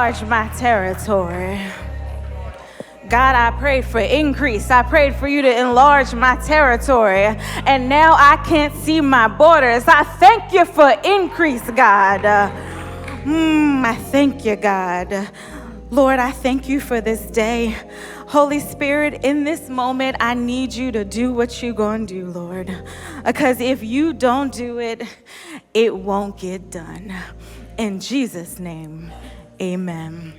enlarge my territory. God, I prayed for increase. I prayed for you to enlarge my territory. And now I can't see my borders. I thank you for increase, God. I thank you, God. Lord, I thank you for this day. Holy Spirit, in this moment, I need you to do what you're going to do, Lord. Because if you don't do it, it won't get done. In Jesus' name, amen.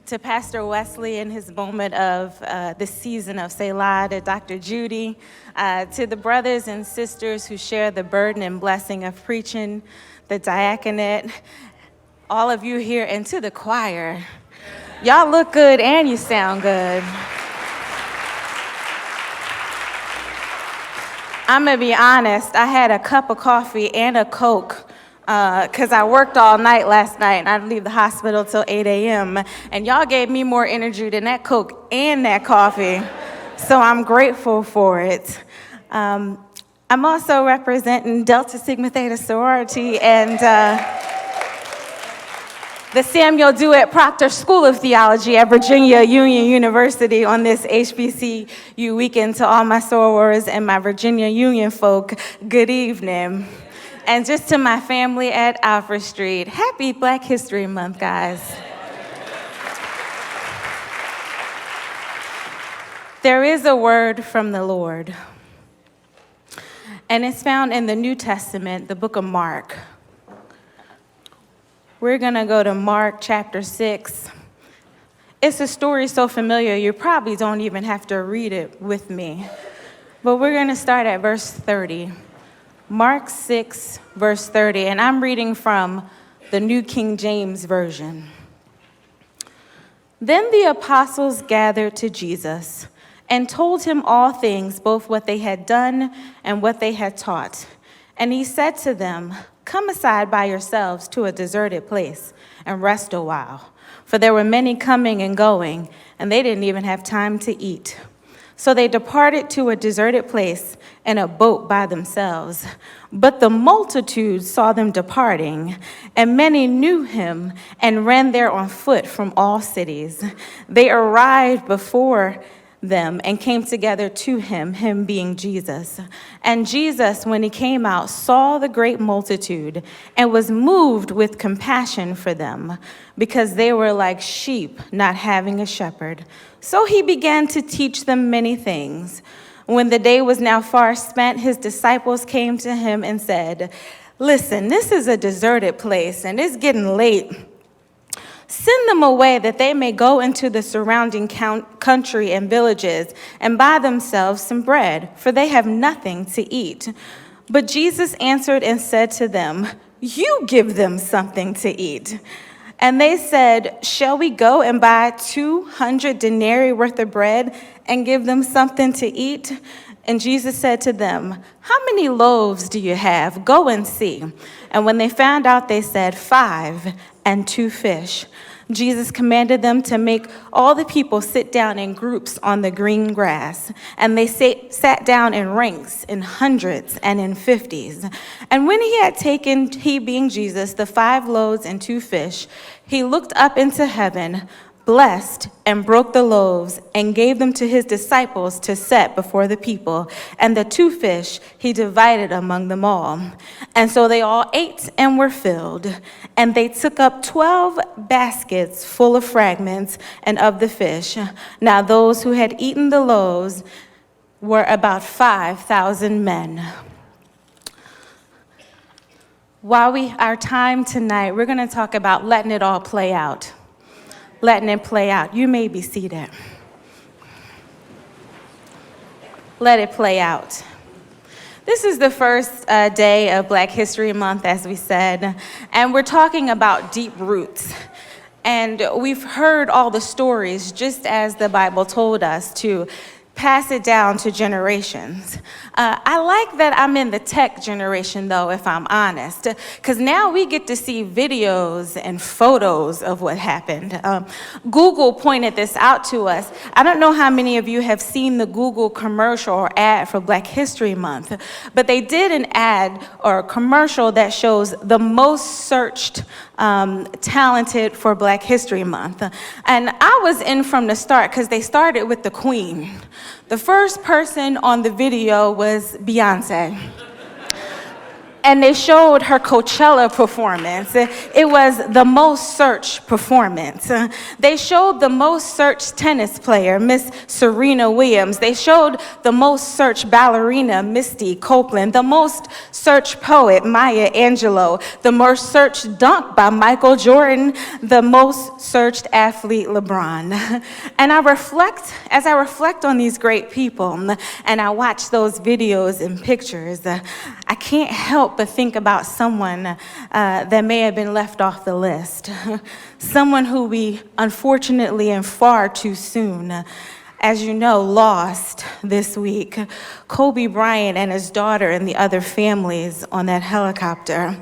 To Pastor Wesley in his moment of the season of Selah, to Dr. Judy, to the brothers and sisters who share the burden and blessing of preaching, the diaconate, all of you here, and to the choir. Y'all look good and you sound good. I'm gonna be honest, I had a cup of coffee and a Coke because I worked all night last night and I'd leave the hospital till 8 a.m. And y'all gave me more energy than that Coke and that coffee. So I'm grateful for it. I'm also representing Delta Sigma Theta sorority and the Samuel Dewitt Proctor School of Theology at Virginia Union University on this HBCU weekend. To all my sorors and my Virginia Union folk, good evening. And just to my family at Alfred Street, happy Black History Month, guys. There is a word from the Lord, and it's found in the New Testament, the book of Mark. We're going to go to Mark chapter 6. It's a story so familiar, you probably don't even have to read it with me. But we're going to start at verse 30. Mark 6, verse 30, and I'm reading from the New King James Version. Then the apostles gathered to Jesus and told him all things, both what they had done and what they had taught. And he said to them, "Come aside by yourselves to a deserted place and rest a while." For there were many coming and going, and they didn't even have time to eat. So they departed to a deserted place in a boat by themselves. But the multitude saw them departing, and many knew him and ran there on foot from all cities. They arrived before them and came together to him being Jesus. And Jesus, when he came out, saw the great multitude and was moved with compassion for them, because they were like sheep not having a shepherd. So he began to teach them many things. When the day was now far spent, his disciples came to him and said, "Listen, this is a deserted place and it's getting late. Send them away that they may go into the surrounding country and villages and buy themselves some bread, for they have nothing to eat." But Jesus answered and said to them, "You give them something to eat." And they said, "Shall we go and buy 200 denarii worth of bread and give them something to eat?" And Jesus said to them, "How many loaves do you have? Go and see." And when they found out, they said, 5 and 2 fish. Jesus commanded them to make all the people sit down in groups on the green grass. And they sat down in ranks, in hundreds and in 50s. And when he had taken, he being Jesus, the 5 loaves and 2 fish, he looked up into heaven, blessed and broke the loaves and gave them to his disciples to set before the people. And the 2 fish he divided among them all. And so they all ate and were filled. And they took up 12 baskets full of fragments and of the fish. Now those who had eaten the loaves were about 5,000 men. While our time tonight, we're going to talk about letting it all play out. Letting it play out. You may be seated. Let it play out. This is the first day of Black History Month, as we said, and we're talking about deep roots. And we've heard all the stories, just as the Bible told us to pass it down to generations. I like that I'm in the tech generation, though, if I'm honest, because now we get to see videos and photos of what happened. Google pointed this out to us. I don't know how many of you have seen the Google commercial or ad for Black History Month, but they did an ad or a commercial that shows the most searched talented for Black History Month. And I was in from the start because they started with the Queen. The first person on the video was Beyonce. And they showed her Coachella performance. It was the most searched performance. They showed the most searched tennis player, Miss Serena Williams. They showed the most searched ballerina, Misty Copeland. The most searched poet, Maya Angelou. The most searched dunk by Michael Jordan. The most searched athlete, LeBron. And as I reflect on these great people, and I watch those videos and pictures, I can't help but think about someone that may have been left off the list. Someone who we unfortunately and far too soon, as you know, lost this week. Kobe Bryant and his daughter and the other families on that helicopter.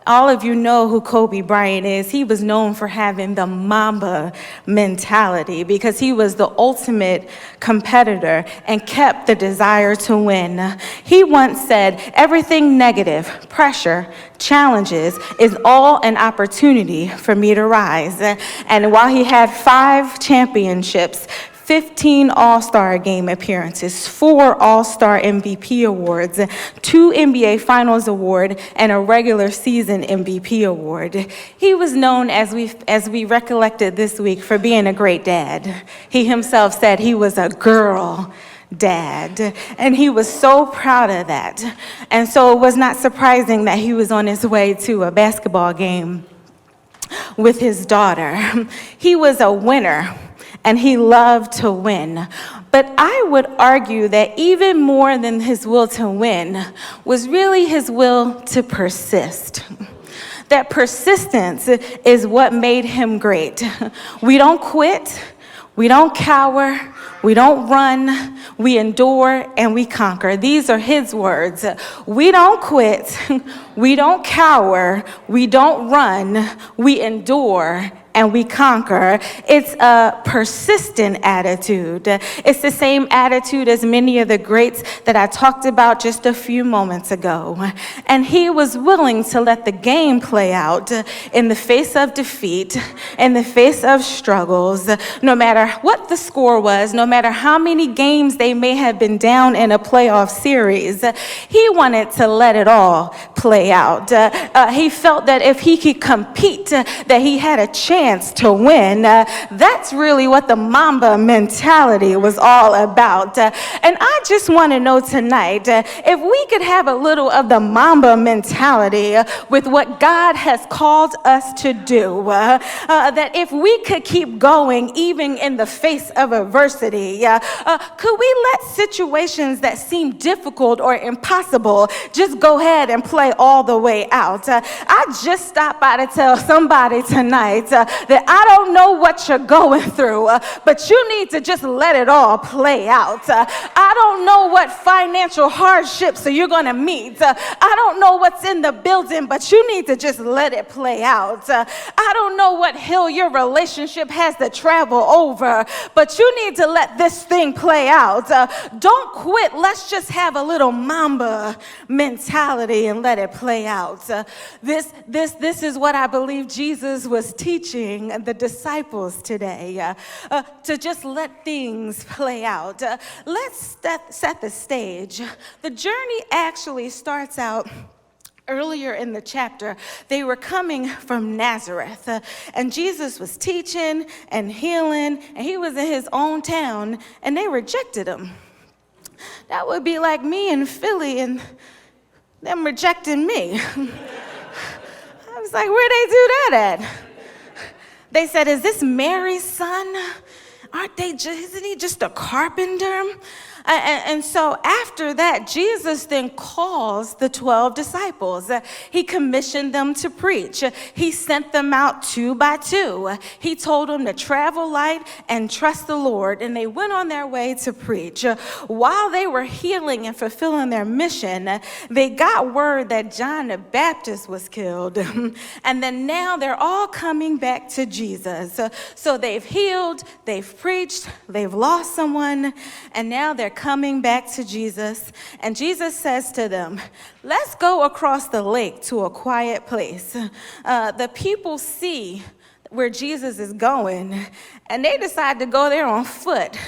All of you know who Kobe Bryant is. He was known for having the Mamba mentality because he was the ultimate competitor and kept the desire to win. He once said, "Everything negative, pressure, challenges is all an opportunity for me to rise." And while he had 5 championships, 15 All-Star Game appearances, 4 All-Star MVP awards, 2 NBA Finals award, and a regular season MVP award. He was known, as we recollected this week, for being a great dad. He himself said he was a girl dad, and he was so proud of that. And so it was not surprising that he was on his way to a basketball game with his daughter. He was a winner, and he loved to win. But I would argue that even more than his will to win was really his will to persist. That persistence is what made him great. We don't quit, we don't cower, we don't run, we endure and we conquer. These are his words. We don't quit, we don't cower, we don't run, we endure and we conquer. It's a persistent attitude. It's the same attitude as many of the greats that I talked about just a few moments ago. And he was willing to let the game play out in the face of defeat, in the face of struggles, no matter what the score was, no matter how many games they may have been down in a playoff series. He wanted to let it all play out. He felt that if he could compete, that he had a chance to win. That's really what the Mamba mentality was all about. And I just want to know tonight, if we could have a little of the Mamba mentality with what God has called us to do, that if we could keep going even in the face of adversity, could we let situations that seem difficult or impossible just go ahead and play all the way out? I just stopped by to tell somebody tonight that I don't know what you're going through, but you need to just let it all play out. I don't know what financial hardships you're going to meet. I don't know what's in the building, but you need to just let it play out. I don't know what hill your relationship has to travel over, but you need to let this thing play out. Don't quit. Let's just have a little Mamba mentality and let it play out. This is what I believe Jesus was teaching the disciples today, to just let things play out. Let's set the stage. The journey actually starts out earlier in the chapter. They were coming from Nazareth, and Jesus was teaching and healing, and he was in his own town, and they rejected him. That would be like me in Philly and them rejecting me. I was like, where'd they do that at? They said, "Is this Mary's son? Isn't he just a carpenter?" And so after that, Jesus then calls the 12 disciples. He commissioned them to preach. He sent them out 2 by 2. He told them to travel light and trust the Lord, and they went on their way to preach. While they were healing and fulfilling their mission, they got word that John the Baptist was killed. And then now they're all coming back to Jesus. So they've healed, they've preached, they've lost someone, and now they're started coming back to Jesus, and Jesus says to them, let's go across the lake to a quiet place. The people see where Jesus is going, and they decide to go there on foot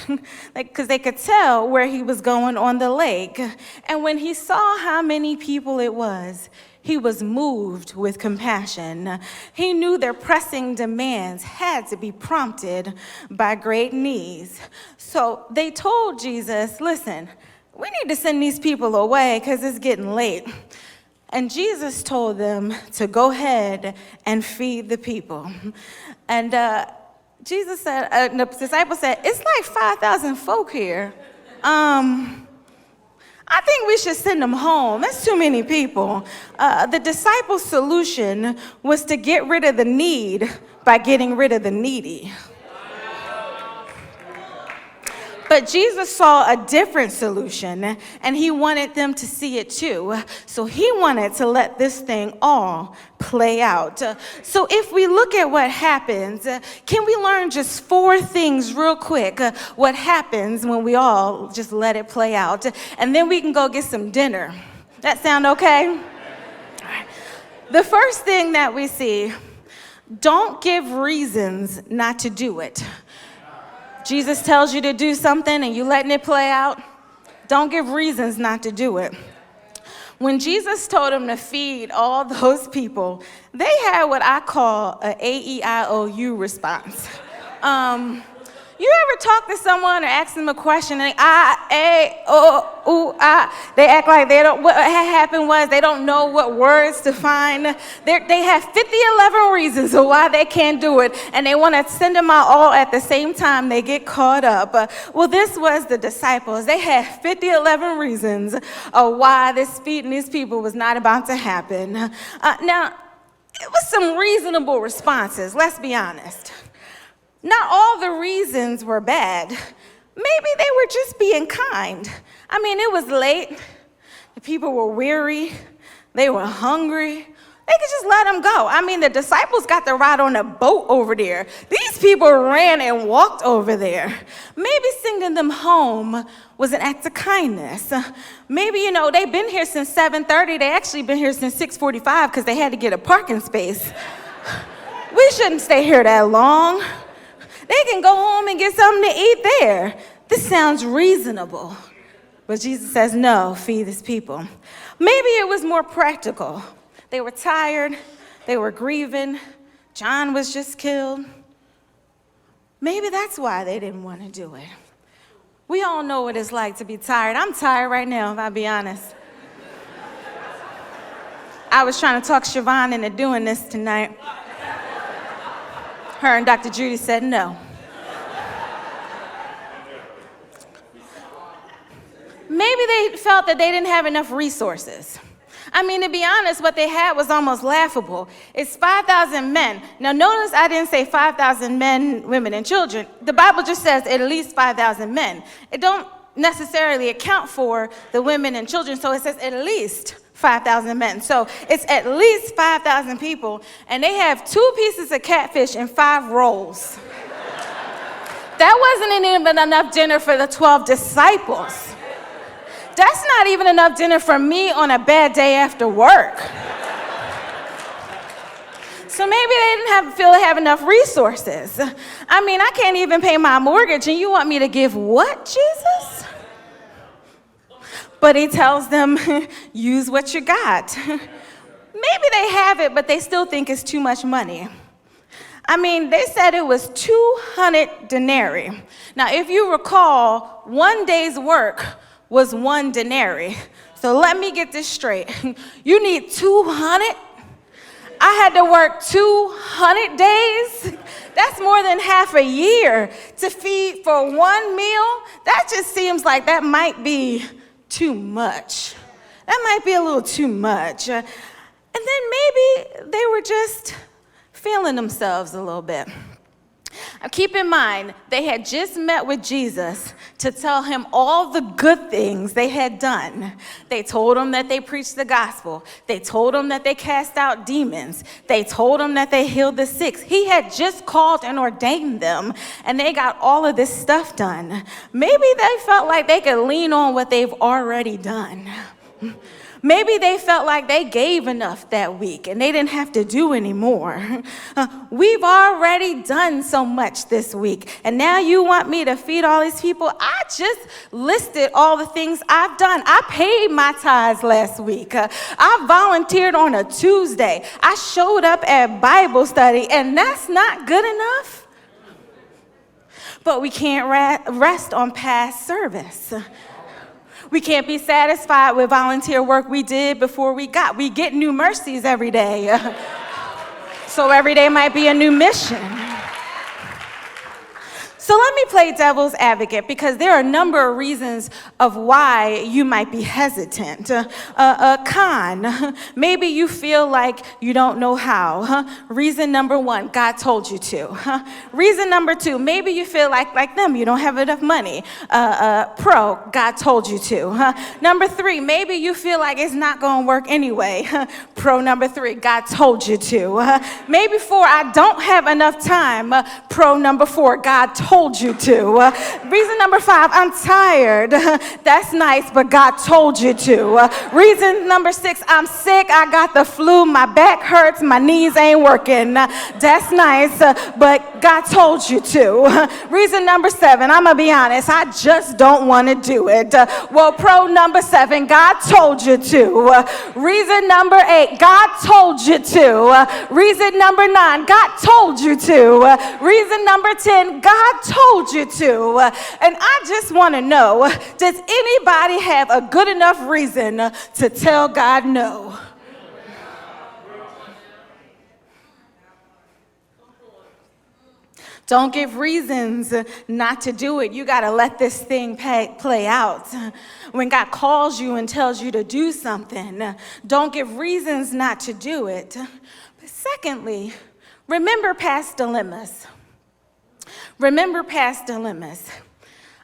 because they could tell where he was going on the lake. And when he saw how many people it was, he was moved with compassion. He knew their pressing demands had to be prompted by great needs. So they told Jesus, listen, we need to send these people away because it's getting late. And Jesus told them to go ahead and feed the people. And Jesus said, the disciples said, it's like 5,000 folk here. I think we should send them home. That's too many people. The disciples' solution was to get rid of the need by getting rid of the needy. But Jesus saw a different solution, and he wanted them to see it too. So he wanted to let this thing all play out. So if we look at what happens, can we learn just 4 things real quick, what happens when we all just let it play out? And then we can go get some dinner. That sound okay? The first thing that we see, don't give reasons not to do it. Jesus tells you to do something and you letting it play out, don't give reasons not to do it. When Jesus told them to feed all those people, they had what I call an AEIOU response. You ever talk to someone or ask them a question and they act like they don't, what happened was they don't know what words to find. They have 11 reasons of why they can't do it, and they want to send them out all at the same time. They get caught up. Well, this was the disciples. They had 11 reasons of why this feeding these people was not about to happen. Now, it was some reasonable responses, let's be honest. Not all the reasons were bad. Maybe they were just being kind. I mean, it was late. The people were weary. They were hungry. They could just let them go. I mean, the disciples got to ride on a boat over there. These people ran and walked over there. Maybe sending them home was an act of kindness. Maybe, they've been here since 7:30. They actually been here since 6:45 because they had to get a parking space. We shouldn't stay here that long. They can go home and get something to eat there. This sounds reasonable. But Jesus says, no, feed these people. Maybe it was more practical. They were tired. They were grieving. John was just killed. Maybe that's why they didn't want to do it. We all know what it's like to be tired. I'm tired right now, if I'll be honest. I was trying to talk Siobhan into doing this tonight. Her and Dr. Judy said no. Maybe they felt that they didn't have enough resources. I mean, to be honest, what they had was almost laughable. It's 5,000 men. Now, notice I didn't say 5,000 men, women, and children. The Bible just says at least 5,000 men. It don't necessarily account for the women and children, so it says at least 5,000 men. So it's at least 5,000 people, and they have 2 pieces of catfish and 5 rolls. That wasn't even enough dinner for the 12 disciples. That's not even enough dinner for me on a bad day after work. So maybe they didn't feel they have enough resources. I mean, I can't even pay my mortgage, and you want me to give what, Jesus? But he tells them, use what you got. Maybe they have it, but they still think it's too much money. I mean, they said it was 200 denarii. Now, if you recall, 1 day's work was 1 denarii. So let me get this straight. You need 200? I had to work 200 days? That's more than half a year to feed for 1 meal? That just seems like that might be too much. That might be a little too much. And then maybe they were just feeling themselves a little bit. Keep in mind, they had just met with Jesus to tell him all the good things they had done. They told him that they preached the gospel. They told him that they cast out demons. They told him that they healed the sick. He had just called and ordained them, and they got all of this stuff done. Maybe they felt like they could lean on what they've already done. Maybe they felt like they gave enough that week and they didn't have to do any more. We've already done so much this week, and now you want me to feed all these people? I just listed all the things I've done. I paid my tithes last week. I volunteered on a Tuesday. I showed up at Bible study, and that's not good enough. But we can't rest on past service. We can't be satisfied with volunteer work we did before we get new mercies every day. So every day might be a new mission. So let me play devil's advocate, because there are a number of reasons of why you might be hesitant. Con, maybe you feel like you don't know how. Reason number one, God told you to. Reason number two, maybe you feel like them, you don't have enough money. Pro, God told you to. Number three, maybe you feel like it's not going to work anyway. Pro number three, God told you to. Maybe four, I don't have enough time. Pro number four, God told you to. Reason number five, I'm tired. That's nice, but God told you to. Reason number six, I'm sick. I got the flu. My back hurts. My knees ain't working. That's nice, but God told you to. Reason number seven, I'm going to be honest, I just don't want to do it. Well, pro number seven, God told you to. Reason number eight, God told you to. Reason number nine, God told you to. Reason number 10, God told you to. And I just want to know, does anybody have a good enough reason to tell God no? Don't give reasons not to do it. You got to let this thing play out. When God calls you and tells you to do something, don't give reasons not to do it. But secondly, remember past dilemmas. Remember past dilemmas.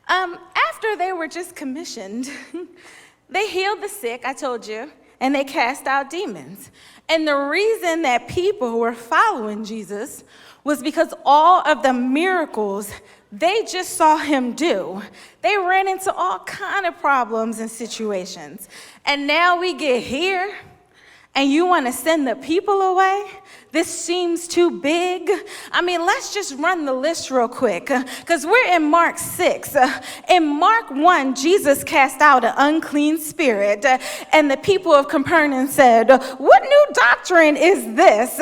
After they were just commissioned, they healed the sick, I told you, and they cast out demons. And the reason that people were following Jesus was because all of the miracles they just saw him do. They ran into all kind of problems and situations. And now we get here, and you want to send the people away? This seems too big. I mean, let's just run the list real quick, because we're in Mark 6. In Mark 1, Jesus cast out an unclean spirit, and the people of Capernaum said, "What new doctrine is this?"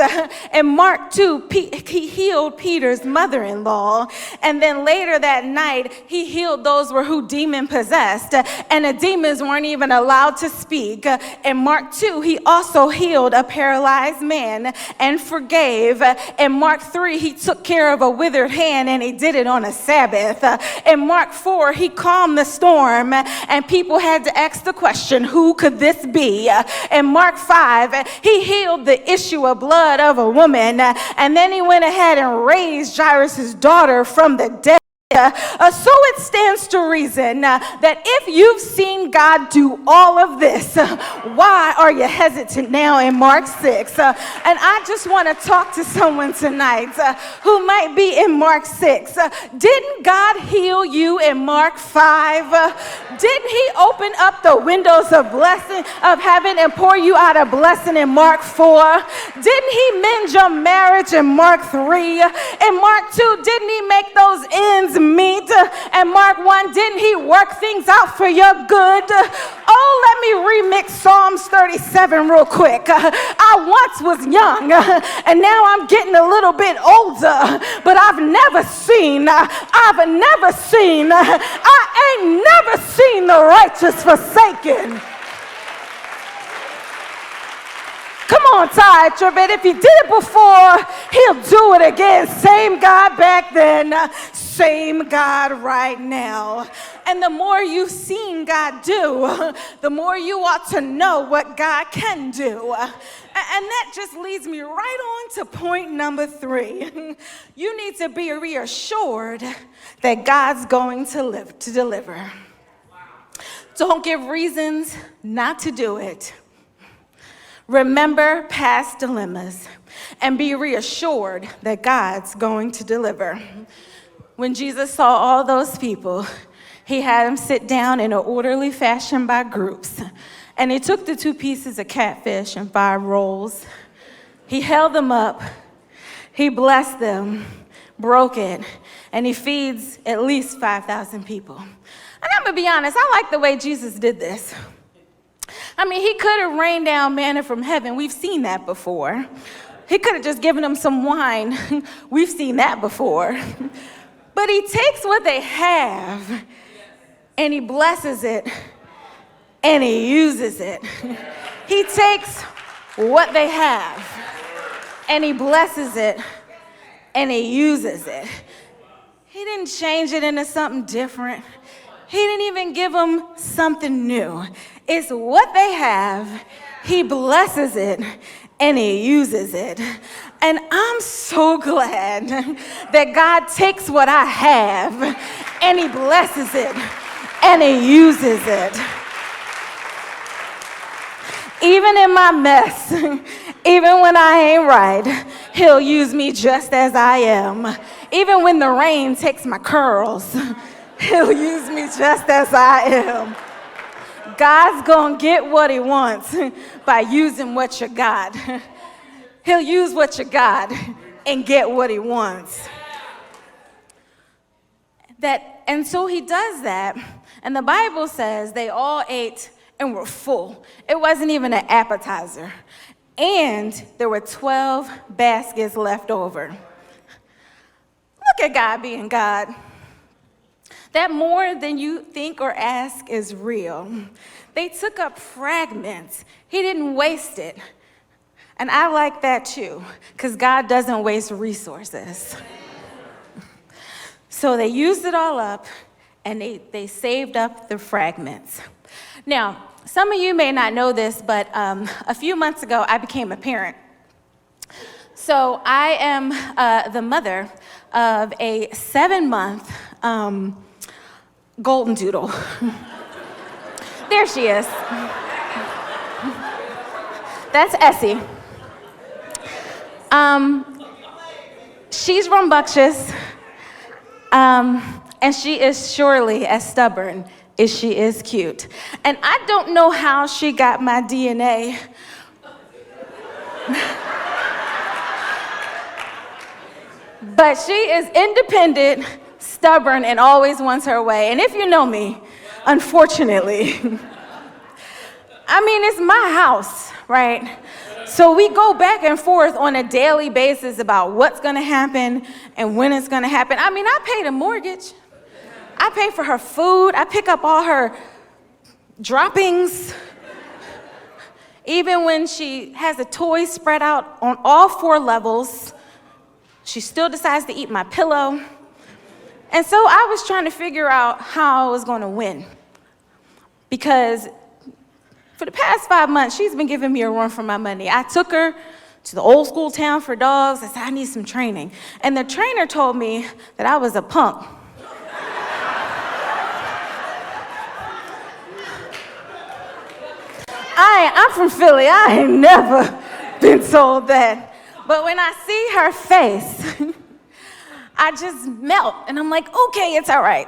In Mark 2, he healed Peter's mother-in-law, and then later that night, he healed those who demon-possessed, and the demons weren't even allowed to speak. In Mark 2, he also healed a paralyzed man and forgave. In Mark 3, he took care of a withered hand, and he did it on a Sabbath. In Mark 4, he calmed the storm, and people had to ask the question, who could this be? In Mark 5, he healed the issue of blood of a woman, and then he went ahead and raised Jairus' daughter from the dead. So it stands to reason that if you've seen God do all of this, why are you hesitant now in Mark 6? And I just want to talk to someone tonight who might be in Mark 6. Didn't God heal you in Mark 5? Didn't he open up the windows of blessing of heaven and pour you out a blessing in Mark 4? Didn't he mend your marriage in Mark 3? In Mark 2, didn't he make those ends meet? And Mark 1, didn't he work things out for your good? Oh, let me remix Psalms 37 real quick. I once was young, and now I'm getting a little bit older, but I ain't never seen the righteous forsaken. Come on, Ty Tribbett. If he did it before, he'll do it again. Same God back then, same God right now. And the more you've seen God do, the more you ought to know what God can do. And that just leads me right on to point number 3. You need to be reassured that God's going to deliver. Don't give reasons not to do it. Remember past dilemmas and be reassured that God's going to deliver. When Jesus saw all those people, he had them sit down in an orderly fashion by groups. And he took the 2 pieces of catfish and 5 rolls. He held them up. He blessed them, broke it, and he feeds at least 5,000 people. And I'm going to be honest, I like the way Jesus did this. I mean, he could have rained down manna from heaven. We've seen that before. He could have just given them some wine. We've seen that before. But he takes what they have and he blesses it and he uses it. He takes what they have and he blesses it and he uses it. He didn't change it into something different. He didn't even give them something new. It's what they have. He blesses it and he uses it. And I'm so glad that God takes what I have and he blesses it and he uses it. Even in my mess, even when I ain't right, he'll use me just as I am. Even when the rain takes my curls, he'll use me just as I am. God's gonna get what he wants by using what you got. He'll use what you got and get what he wants. And so he does that, and the Bible says they all ate and were full. It wasn't even an appetizer. And there were 12 baskets left over. Look at God being God. That more than you think or ask is real. They took up fragments. He didn't waste it. And I like that too, because God doesn't waste resources. So they used it all up, and they saved up the fragments. Now, some of you may not know this, but a few months ago, I became a parent. So I am the mother of a 7-month golden doodle. There she is. That's Essie. She's rambunctious, and she is surely as stubborn as she is cute. And I don't know how she got my DNA. But she is independent, stubborn, and always wants her way. And if you know me, unfortunately, I mean, it's my house, right? So we go back and forth on a daily basis about what's gonna happen and when it's gonna happen. I mean, I pay the mortgage. I pay for her food. I pick up all her droppings. Even when she has a toy spread out on all 4 levels, she still decides to eat my pillow. And so I was trying to figure out how I was going to win. Because for the past 5 months, she's been giving me a run for my money. I took her to the old school town for dogs. I said, I need some training. And the trainer told me that I was a punk. I'm from Philly. I ain't never been told that. But when I see her face, I just melt. And I'm like, okay, it's all right.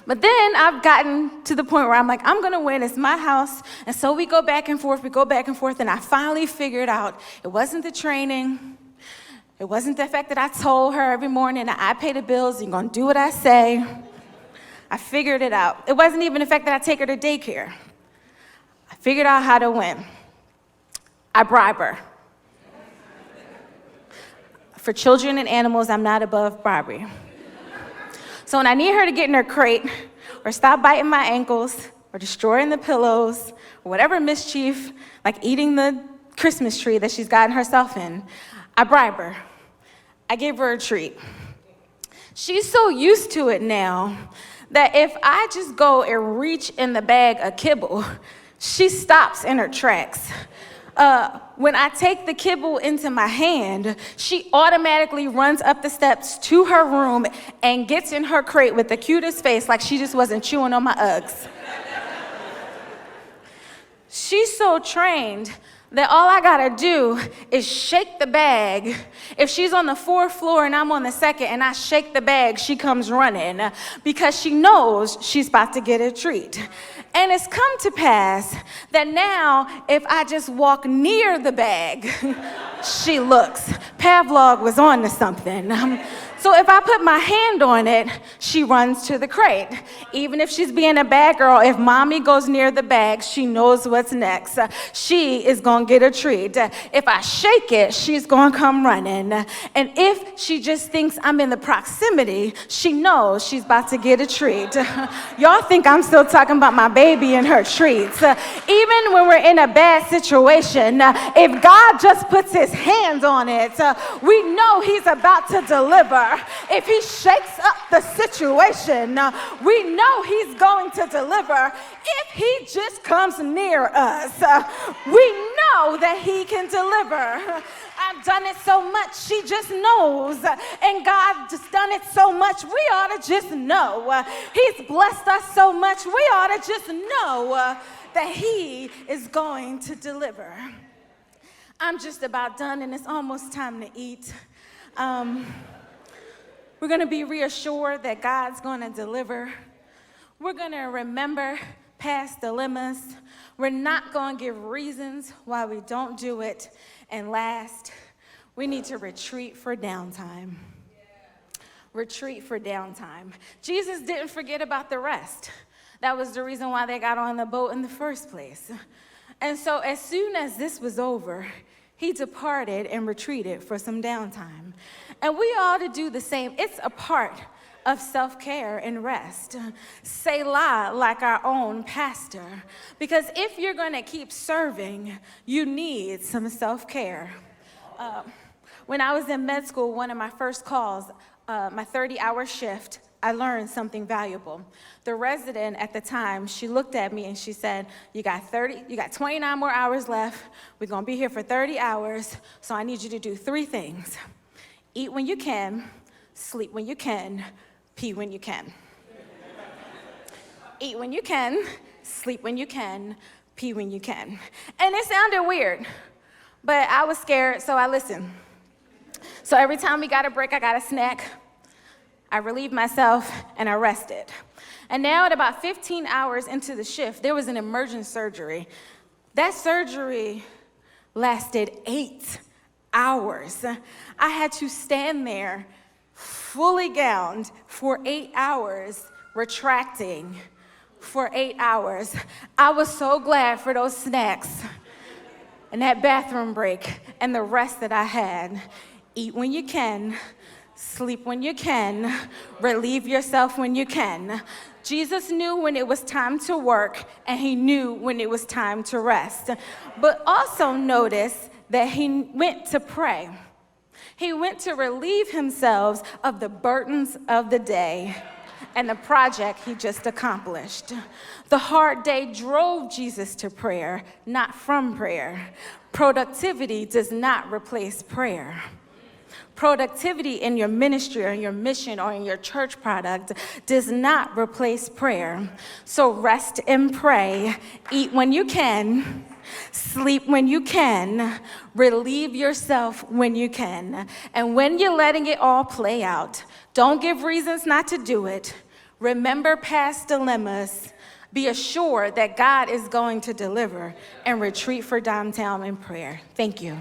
But then I've gotten to the point where I'm like, I'm going to win. It's my house. And so we go back and forth. And I finally figured out it wasn't the training. It wasn't the fact that I told her every morning that I pay the bills. You're going to do what I say. I figured it out. It wasn't even the fact that I take her to daycare. I figured out how to win. I bribe her. For children and animals, I'm not above bribery. So when I need her to get in her crate, or stop biting my ankles, or destroying the pillows, or whatever mischief, like eating the Christmas tree that she's gotten herself in. I bribe her. I give her a treat. She's so used to it now that if I just go and reach in the bag of kibble, she stops in her tracks. When I take the kibble into my hand, she automatically runs up the steps to her room and gets in her crate with the cutest face like she just wasn't chewing on my Uggs. She's so trained that all I gotta do is shake the bag. If she's on the 4th floor and I'm on the 2nd and I shake the bag, she comes running because she knows she's about to get a treat. And it's come to pass that now if I just walk near the bag, she looks. Pavlov was on to something. So if I put my hand on it, she runs to the crate. Even if she's being a bad girl, if mommy goes near the bag, she knows what's next. She is gonna get a treat. If I shake it, she's gonna come running. And if she just thinks I'm in the proximity, she knows she's about to get a treat. Y'all think I'm still talking about my baby and her treats. Even when we're in a bad situation, if God just puts his hands on it, we know he's about to deliver. If he shakes up the situation, we know he's going to deliver. If he just comes near us, we know that he can deliver. I've done it so much, she just knows. And God just done it so much, we ought to just know. He's blessed us so much, we ought to just know that he is going to deliver. I'm just about done and it's almost time to eat. We're going to be reassured that God's going to deliver. We're going to remember past dilemmas. We're not going to give reasons why we don't do it. And last, we need to retreat for downtime. Retreat for downtime. Jesus didn't forget about the rest. That was the reason why they got on the boat in the first place. And so as soon as this was over, he departed and retreated for some downtime. And we ought to do the same. It's a part of self-care and rest. Selah, like our own pastor. Because if you're going to keep serving, you need some self-care. When I was in med school, one of my first calls, my 30-hour shift, I learned something valuable. The resident at the time, she looked at me and she said, you got 29 more hours left. We're going to be here for 30 hours, so I need you to do 3 things. Eat when you can, sleep when you can, pee when you can. Eat when you can, sleep when you can, pee when you can. And it sounded weird, but I was scared, so I listened. So every time we got a break, I got a snack. I relieved myself and I rested. And now at about 15 hours into the shift, there was an emergent surgery. That surgery lasted 8 hours. I had to stand there fully gowned for 8 hours, retracting for 8 hours. I was so glad for those snacks and that bathroom break and the rest that I had. Eat when you can, sleep when you can, relieve yourself when you can. Jesus knew when it was time to work, and he knew when it was time to rest. But also notice that he went to pray. He went to relieve himself of the burdens of the day and the project he just accomplished. The hard day drove Jesus to prayer, not from prayer. Productivity does not replace prayer. Productivity in your ministry or in your mission or in your church product does not replace prayer. So rest and pray. Eat when you can. Sleep when you can. Relieve yourself when you can. And when you're letting it all play out, don't give reasons not to do it. Remember past dilemmas. Be assured that God is going to deliver, and retreat for downtown in prayer. Thank you.